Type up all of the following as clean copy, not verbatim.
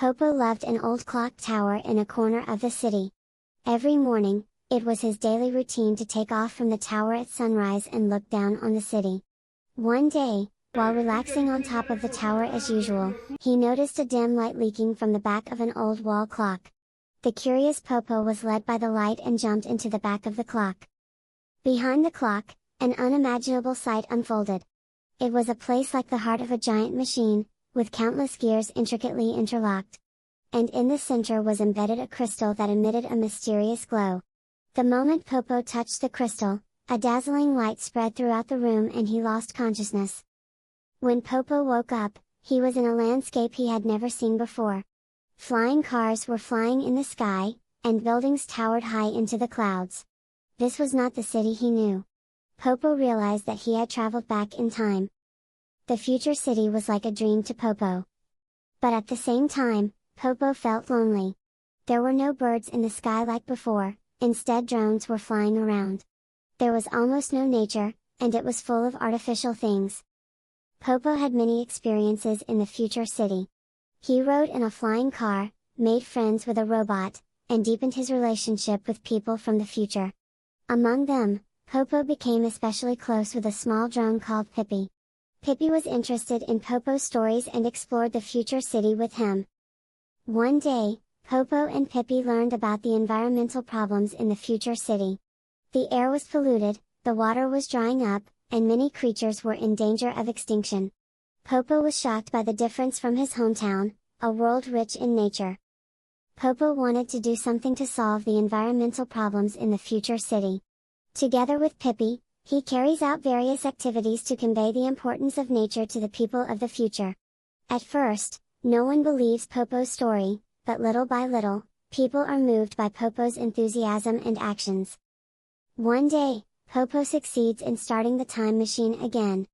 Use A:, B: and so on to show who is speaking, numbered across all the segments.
A: Popo loved an old clock tower in a corner of the city. Every morning, it was his daily routine to take off from the tower at sunrise and look down on the city. One day, while relaxing on top of the tower as usual, he noticed a dim light leaking from the back of an old wall clock. The curious Popo was led by the light and jumped into the back of the clock. Behind the clock, an unimaginable sight unfolded. It was a place like the heart of a giant machine, with countless gears intricately interlocked. And in the center was embedded a crystal that emitted a mysterious glow. The moment Popo touched the crystal, a dazzling light spread throughout the room and he lost consciousness. When Popo woke up, he was in a landscape he had never seen before. Flying cars were flying in the sky, and buildings towered high into the clouds. This was not the city he knew. Popo realized that he had traveled back in time. The future city was like a dream to Popo. But at the same time, Popo felt lonely. There were no birds in the sky like before, instead drones were flying around. There was almost no nature, and it was full of artificial things. Popo had many experiences in the future city. He rode in a flying car, made friends with a robot, and deepened his relationship with people from the future. Among them, Popo became especially close with a small drone called Pippi. Pippi was interested in Popo's stories and explored the future city with him. One day, Popo and Pippi learned about the environmental problems in the future city. The air was polluted, the water was drying up, and many creatures were in danger of extinction. Popo was shocked by the difference from his hometown, a world rich in nature. Popo wanted to do something to solve the environmental problems in the future city. Together with Pippi, he carries out various activities to convey the importance of nature to the people of the future. At first, no one believes Popo's story, but little by little, people are moved by Popo's enthusiasm and actions. One day, Popo succeeds in starting the time machine again.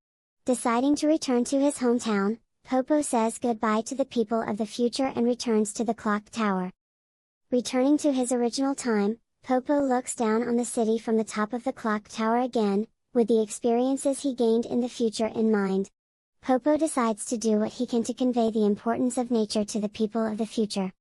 A: Deciding to return to his hometown, Popo says goodbye to the people of the future and returns to the clock tower. Returning to his original time, Popo looks down on the city from the top of the clock tower again, with the experiences he gained in the future in mind. Popo decides to do what he can to convey the importance of nature to the people of the future.